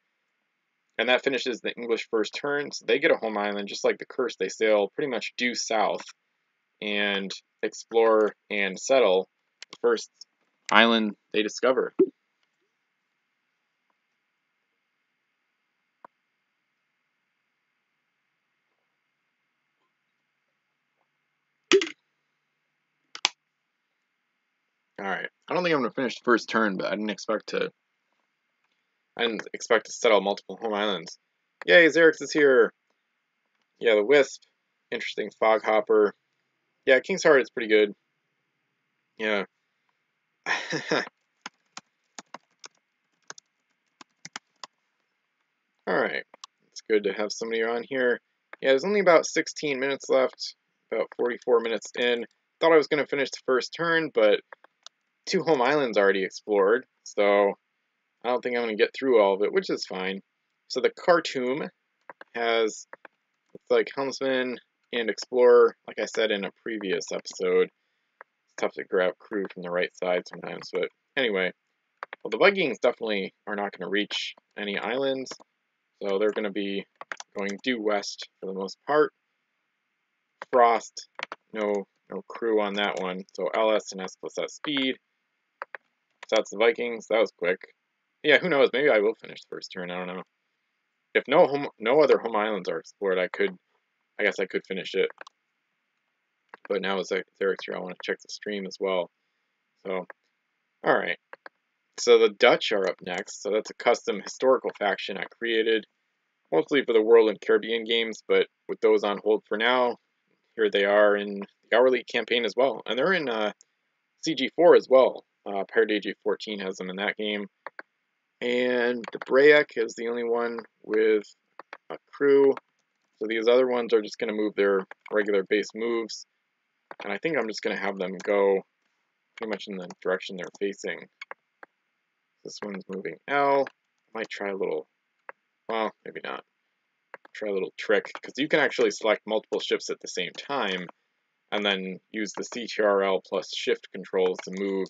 And that finishes the English first turn, so they get a home island, just like the Curse. They sail pretty much due south and explore and settle the first island they discover. Alright, I don't think I'm going to finish the first turn, but I didn't expect to settle multiple home islands. Yay, Xerix is here! Yeah, the Wisp. Interesting fog hopper. Yeah, King's Heart is pretty good. Yeah. Alright. It's good to have somebody on here. Yeah, there's only about 16 minutes left. About 44 minutes in. Thought I was going to finish the first turn, but 2 home islands already explored. So I don't think I'm going to get through all of it, which is fine. So the Khartoum has, it's like Helmsman and Explorer, like I said in a previous episode. It's tough to grab crew from the right side sometimes, but anyway. Well, the Vikings definitely are not going to reach any islands, so they're going to be going due west for the most part. Frost, no crew on that one, so LS and S+S speed. So that's the Vikings. That was quick. Yeah, who knows? Maybe I will finish the first turn. I don't know. If no other home islands are explored, I guess I could finish it. But now it's Eric's here. I want to check the stream as well. So, all right. So the Dutch are up next. So that's a custom historical faction I created, mostly for the World and Caribbean games. But with those on hold for now, here they are in the hourly campaign as well, and they're in CG4 as well. Pirate Age 14 has them in that game. And the Brayak is the only one with a crew. So these other ones are just going to move their regular base moves. And I think I'm just going to have them go pretty much in the direction they're facing. This one's moving L. I might try a little, well, maybe not. Try a little trick, because you can actually select multiple ships at the same time, and then use the CTRL plus shift controls to move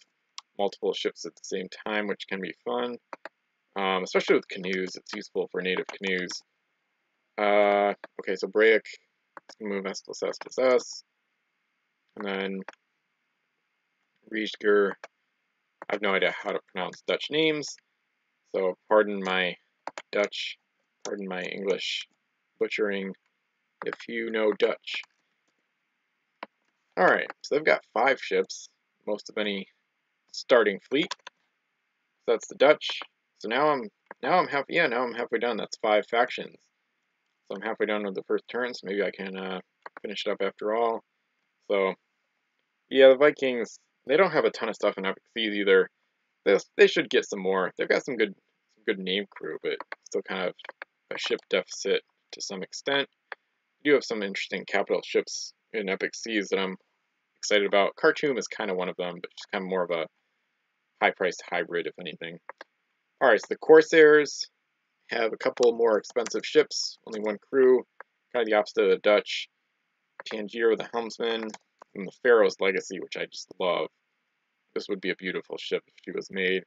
multiple ships at the same time, which can be fun. Especially with canoes, it's useful for native canoes. Okay, so Brayak can move S plus S plus S. And then Riesger, I have no idea how to pronounce Dutch names, so pardon my Dutch, pardon my English butchering if you know Dutch. Alright, so they've got 5 ships, most of any starting fleet. So that's the Dutch. So now I'm halfway done. That's 5 factions. So I'm halfway done with the first turn, so maybe I can finish it up after all. So yeah, the Vikings, they don't have a ton of stuff in Epic Seas either. They should get some more. They've got some good name crew, but still kind of a ship deficit to some extent. You do have some interesting capital ships in Epic Seas that I'm excited about. Khartoum is kind of one of them, but just kind of more of a high-priced hybrid, if anything. Alright, so the Corsairs have a couple more expensive ships, only 1 crew, kind of the opposite of the Dutch. Tangier, the helmsman, and the Pharaoh's Legacy, which I just love. This would be a beautiful ship if she was made.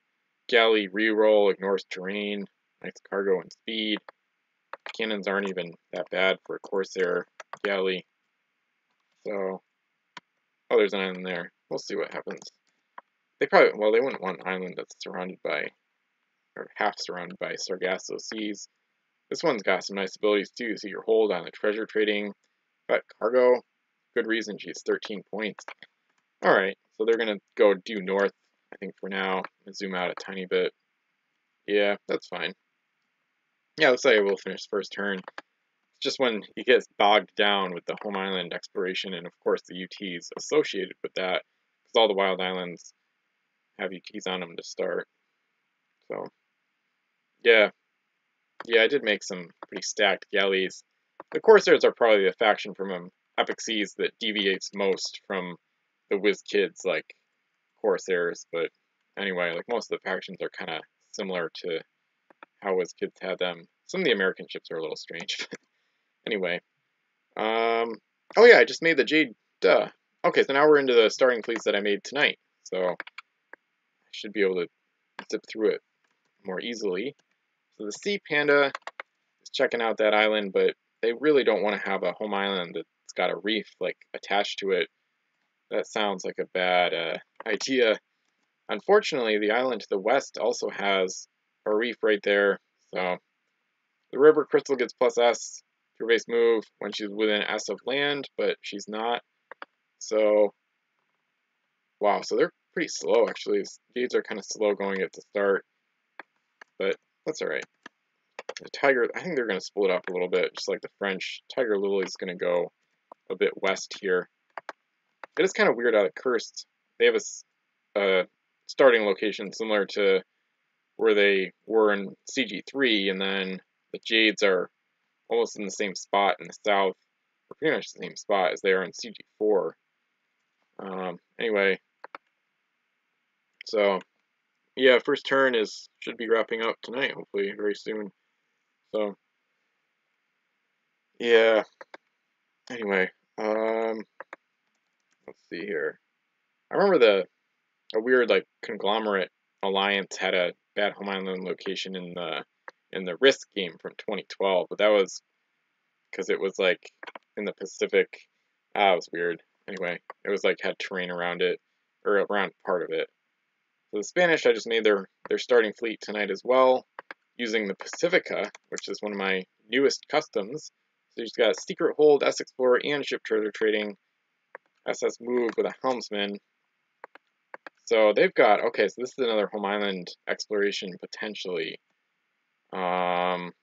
Galley, reroll, ignores terrain, nice cargo and speed. Cannons aren't even that bad for a Corsair galley. So, oh, there's an island there. We'll see what happens. They wouldn't want an island that's surrounded by, or half surrounded by Sargasso seas. This one's got some nice abilities too. See your hold on the treasure trading. Got cargo. Good reason she's 13 points. Alright, so they're going to go due north, I think, for now. Zoom out a tiny bit. Yeah, that's fine. Yeah, looks like I will finish the first turn. It's just when it gets bogged down with the home island exploration and, of course, the UTs associated with that, because all the wild islands have UTs on them to start. So, yeah. Yeah, I did make some pretty stacked galleys. The Corsairs are probably the faction from Epic Seas that deviates most from the Whiz Kids, like Corsairs, but anyway, like most of the factions are kind of similar to how Whiz Kids had them. Some of the American ships are a little strange. Anyway, oh yeah, I just made the Jade, duh. Okay, so now we're into the starting fleets that I made tonight, so I should be able to zip through it more easily. So the Sea Panda is checking out that island, but they really don't want to have a home island that's got a reef like attached to it. That sounds like a bad idea. Unfortunately, the island to the west also has a reef right there, so the River Crystal gets plus S through base move when she's within S of land, but she's not. So, wow, so they're pretty slow actually. Jades are kind of slow going at the start, but that's alright. The Tiger, I think they're going to split up a little bit, just like the French. Tiger Lily's going to go a bit west here. It is kind of weird out of Cursed. They have a starting location similar to where they were in CG3, and then the Jades are almost in the same spot in the south, or pretty much the same spot as they are in CG4. Anyway, so yeah, first turn should be wrapping up tonight, hopefully very soon. So yeah. Anyway, let's see here. I remember a weird like conglomerate alliance had a bad home island location in the Risk game from 2012, but that was because it was like in the Pacific. It was weird. Anyway, it was like had terrain around it, or around part of it. So the Spanish, I just made their starting fleet tonight as well, using the Pacifica, which is one of my newest customs. So you just got Secret Hold, S Explorer, and Ship Treasure Trading, SS Move with a Helmsman. So they've got, okay, so this is another home island exploration potentially. Alright,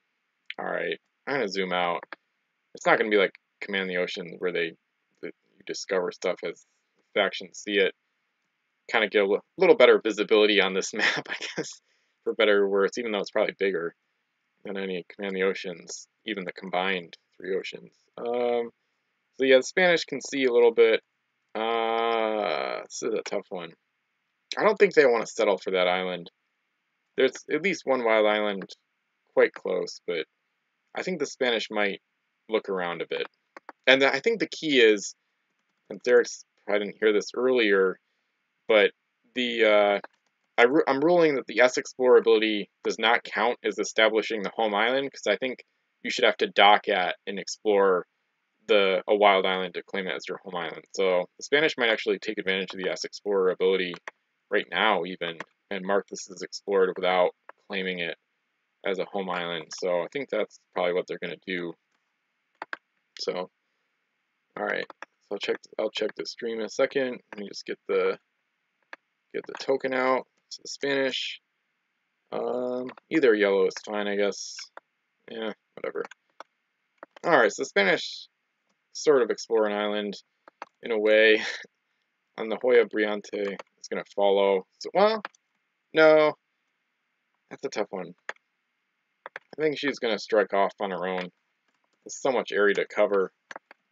I'm gonna zoom out. It's not gonna be like Command the Ocean where you discover stuff as factions see it. Kind of get a little better visibility on this map, I guess, for better or worse, even though it's probably bigger than any Command the Oceans, even the combined 3 oceans. So yeah, the Spanish can see a little bit. This is a tough one. I don't think they want to settle for that island. There's at least one wild island quite close, but I think the Spanish might look around a bit. And I think the key is, and Derek's, I didn't hear this earlier, but I'm ruling that the S Explorer ability does not count as establishing the home island, because I think you should have to dock at and explore a wild island to claim it as your home island. So the Spanish might actually take advantage of the S Explorer ability right now even, and mark this as explored without claiming it as a home island. So I think that's probably what they're going to do. So, all right. So I'll check the stream in a second. Let me just get the token out. So the Spanish, either yellow is fine, I guess. Yeah, whatever. All right, so the Spanish sort of explore an island in a way. On the Hoya Briante is going to follow. So, well, no, that's a tough one. I think she's going to strike off on her own. There's so much area to cover.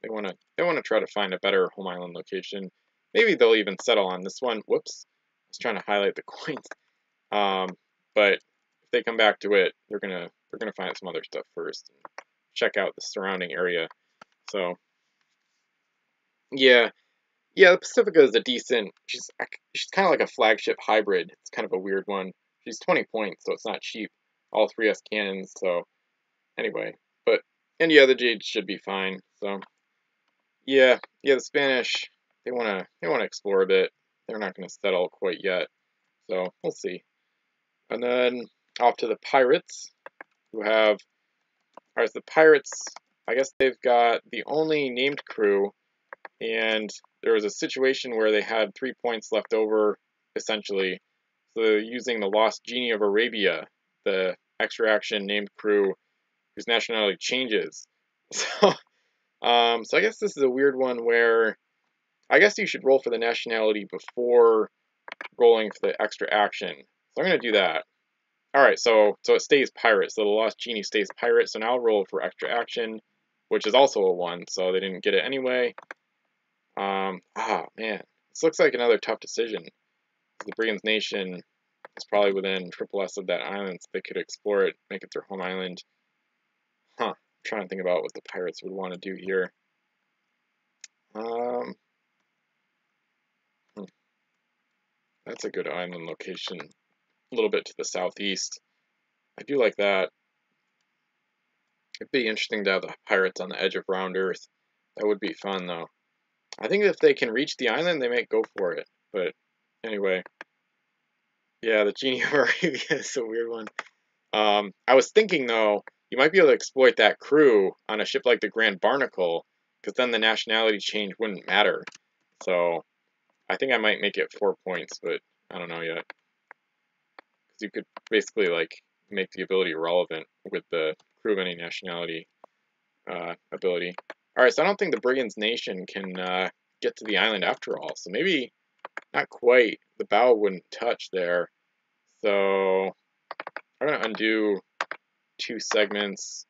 They want to try to find a better home island location. Maybe they'll even settle on this one. Whoops, I was trying to highlight the coins. But if they come back to it, they're gonna find some other stuff first and check out the surrounding area. So yeah, the Pacifica is a decent. She's kind of like a flagship hybrid. It's kind of a weird one. She's 20 points, so it's not cheap. All 3S cannons. So anyway, and yeah, the Jade should be fine. So yeah, the Spanish, they wanna explore a bit. They're not gonna settle quite yet. So we'll see. And then off to the Pirates, who have, all right, so the Pirates, I guess they've got the only named crew, and there was a situation where they had 3 points left over, essentially. So using the Lost Genie of Arabia, the extra action named crew whose nationality changes. So, so I guess this is a weird one where I guess you should roll for the nationality before rolling for the extra action. So I'm going to do that. All right, so it stays pirate. So the Lost Genie stays pirate. So now I'll roll for extra action, which is also a 1. So they didn't get it anyway. Man, this looks like another tough decision. The Brigands Nation is probably within triple S of that island, so they could explore it, make it their home island. I'm trying to think about what the Pirates would want to do here. That's a good island location. A little bit to the southeast. I do like that. It'd be interesting to have the Pirates on the edge of round Earth. That would be fun, though. I think if they can reach the island, they might go for it. But anyway, yeah, the Genie of Arabia is a weird one. I was thinking, though, you might be able to exploit that crew on a ship like the Grand Barnacle, because then the nationality change wouldn't matter. So I think I might make it 4 points, but I don't know yet. Because you could basically like make the ability relevant with the crew of any nationality ability. All right, so I don't think the Brigands Nation can get to the island after all. So maybe not quite. The bow wouldn't touch there. So I'm gonna undo 2 segments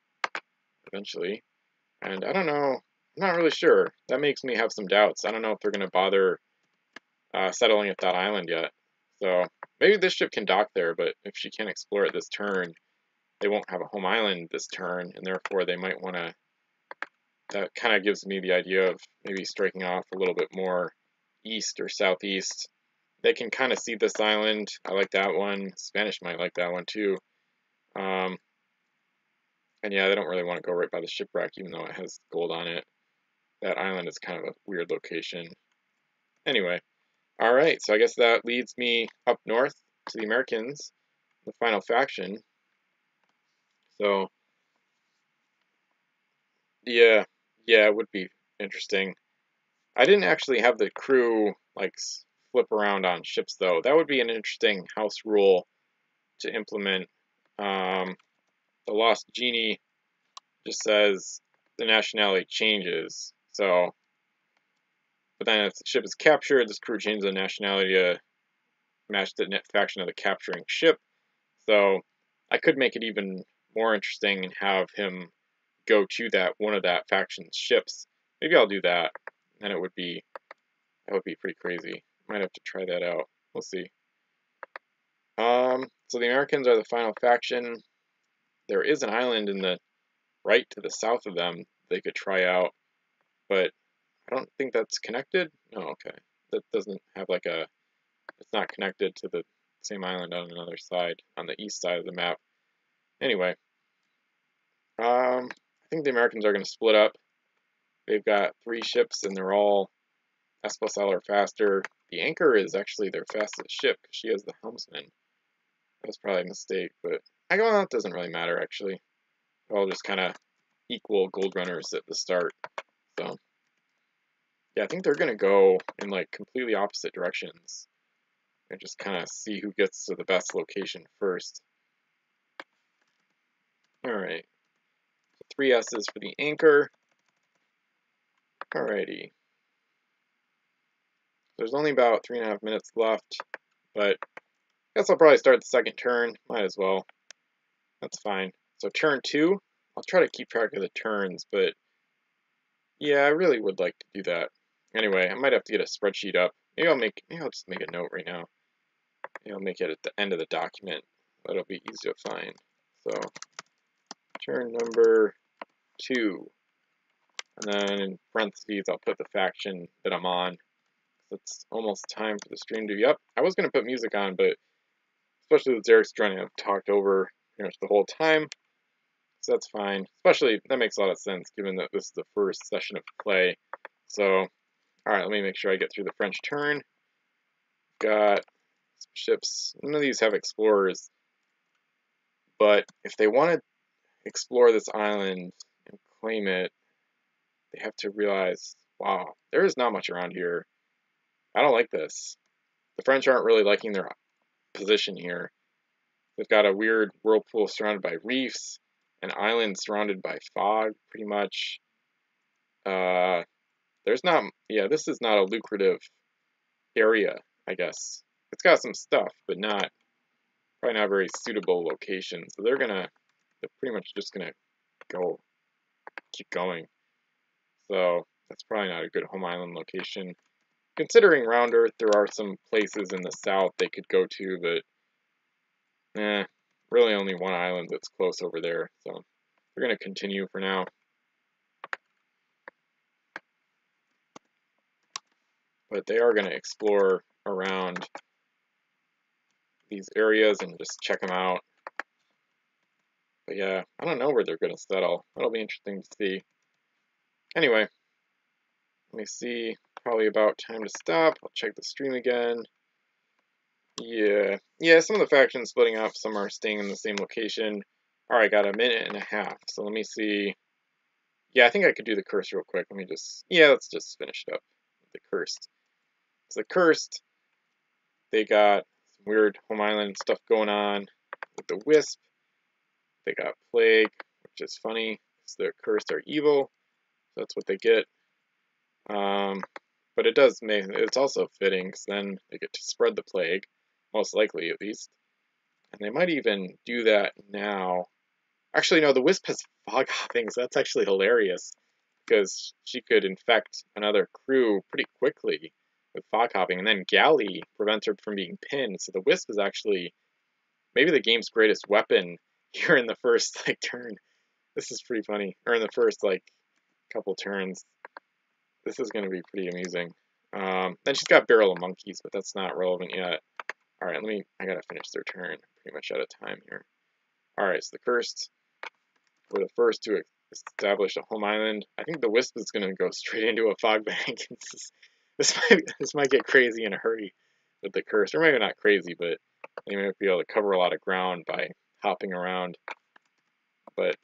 eventually. And I don't know. I'm not really sure. That makes me have some doubts. I don't know if they're gonna bother settling at that island yet. So maybe this ship can dock there, but if she can't explore it this turn, they won't have a home island this turn, and therefore they might want to. That kind of gives me the idea of maybe striking off a little bit more east or southeast. They can kind of see this island. I like that one. Spanish might like that one too. And yeah, they don't really want to go right by the shipwreck, even though it has gold on it. That island is kind of a weird location. Anyway, all right, so I guess that leads me up north to the Americans, the final faction. So, yeah, it would be interesting. I didn't actually have the crew, like, flip around on ships, though. That would be an interesting house rule to implement. The Lost Genie just says the nationality changes. So, but then if the ship is captured, this crew changes the nationality to match the faction of the capturing ship. So I could make it even more interesting and have him go to one of that faction's ships. Maybe I'll do that. And that would be pretty crazy. Might have to try that out. We'll see. So the Americans are the final faction. There is an island in the right to the south of them they could try out, but I don't think that's connected. No, okay. That doesn't have like a, it's not connected to the same island on another side, on the east side of the map. Anyway, I think the Americans are going to split up. They've got 3 ships and they're all S+L or faster. The Anchor is actually their fastest ship because she has the helmsman. That was probably a mistake, but well, that doesn't really matter actually. They're all just kind of equal gold runners at the start. So yeah, I think they're gonna go in like completely opposite directions and just kind of see who gets to the best location first. All right, so 3 S's for the Anchor. Alrighty. There's only about 3.5 minutes left, but I guess I'll probably start the second turn. Might as well. That's fine. So turn 2, I'll try to keep track of the turns, but yeah, I really would like to do that. Anyway, I might have to get a spreadsheet up. Maybe I'll just make a note right now. Maybe I'll make it at the end of the document. That'll be easy to find. So turn number 2. And then in parentheses, I'll put the faction that I'm on. It's almost time for the stream to be up. I was going to put music on, but especially with Derek's trying to have talked over pretty much the whole time. So that's fine. Especially, that makes a lot of sense given that this is the first session of play. So, alright, let me make sure I get through the French turn. Got ships. None of these have explorers. But if they want to explore this island and claim it, they have to realize, wow, there is not much around here. I don't like this. The French aren't really liking their position here. They've got a weird whirlpool surrounded by reefs, an island surrounded by fog, pretty much. This is not a lucrative area, I guess. It's got some stuff, but probably not a very suitable location. So they're pretty much just gonna keep going. So that's probably not a good home island location. Considering Round Earth, there are some places in the south they could go to, but really only one island that's close over there. So we're going to continue for now. But they are going to explore around these areas and just check them out. But yeah, I don't know where they're going to settle. That'll be interesting to see. Anyway, let me see. Probably about time to stop. I'll check the stream again. Yeah, some of the factions splitting up, some are staying in the same location. Alright, got a minute and a half, so let me see. Yeah, I think I could do the Cursed real quick. Let's just finish it up with the Cursed. So the Cursed, they got some weird home island stuff going on with the Wisp. They got Plague, which is funny, because the Cursed are evil, so that's what they get. But it's also fitting, because then they get to spread the Plague. Most likely, at least. And they might even do that now. Actually, no, the Wisp has fog hopping, so that's actually hilarious. Because she could infect another crew pretty quickly with fog hopping. And then Galley prevents her from being pinned. So the Wisp is actually maybe the game's greatest weapon here in the first, turn. This is pretty funny. Or in the first, couple turns. This is going to be pretty amusing. Then she's got Barrel of Monkeys, but that's not relevant yet. Alright, I gotta finish their turn. Pretty much out of time here. Alright, so the Cursed were the first to establish a home island. I think the Wisp is gonna go straight into a fog bank. This might get crazy in a hurry with the Cursed. Or maybe not crazy, but They might be able to cover a lot of ground by hopping around. But,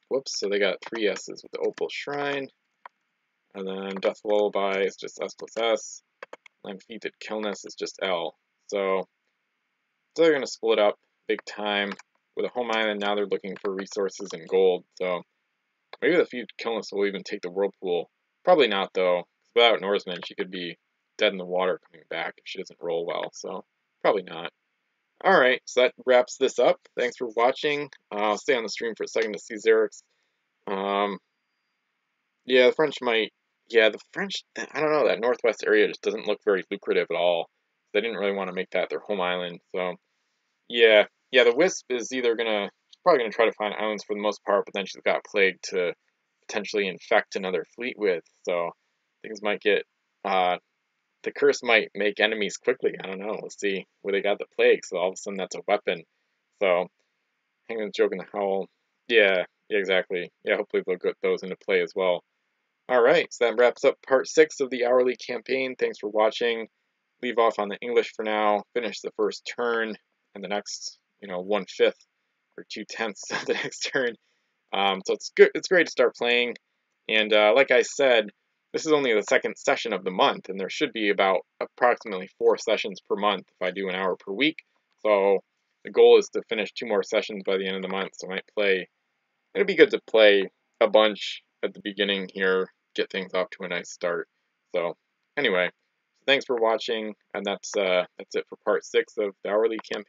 whoops, so they got 3 S's with the Opal Shrine. And then Death Lullaby is just S plus S. Undefeated Killness is just L. So they're going to split up big time. With a home island, now they're looking for resources and gold. So maybe the Feud Killness will even take the Whirlpool. Probably not, though. Without Norseman, she could be dead in the water coming back if she doesn't roll well. So probably not. Alright, so that wraps this up. Thanks for watching. I'll stay on the stream for a second to see Xerix. Yeah, the French might... Yeah, the French... I don't know, that northwest area just doesn't look very lucrative at all. They didn't really want to make that their home island, so... Yeah, the Wisp is either probably gonna try to find islands for the most part, but then she's got Plague to potentially infect another fleet with, so things might get, the curse might make enemies quickly, I don't know, let's see, where they got the Plague, so all of a sudden that's a weapon, so, Hangman's Joke and the Howl, yeah, exactly, yeah, hopefully they'll get those into play as well. Alright, so that wraps up part 6 of the hourly campaign, thanks for watching, leave off on the English for now, finish the first turn, and the next, 1/5 or 2/10 of the next turn. So it's good. It's great to start playing. And like I said, this is only the second session of the month, and there should be about approximately 4 sessions per month if I do an hour per week. So the goal is to finish 2 more sessions by the end of the month. So I might play. It'd be good to play a bunch at the beginning here, get things off to a nice start. So anyway, thanks for watching, and that's it for part 6 of the hourly campaign.